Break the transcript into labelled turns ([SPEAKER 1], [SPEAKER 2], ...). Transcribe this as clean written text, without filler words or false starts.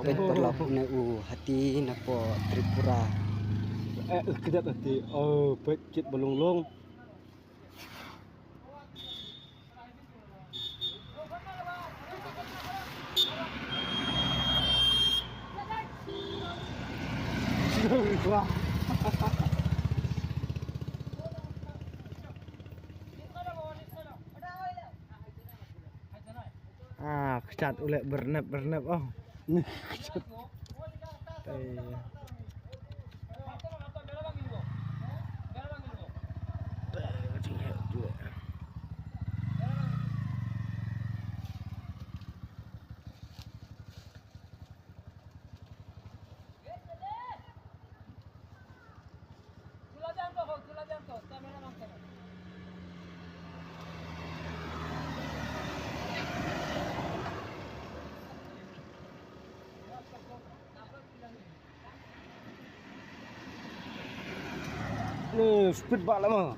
[SPEAKER 1] Pet berlaku na hati na po Tripura.
[SPEAKER 2] Kejap hati. Oh, pet cit belung-lung. Wah.
[SPEAKER 3] Kecat ulek bernep oh.
[SPEAKER 2] Kejap. Speed banget lama.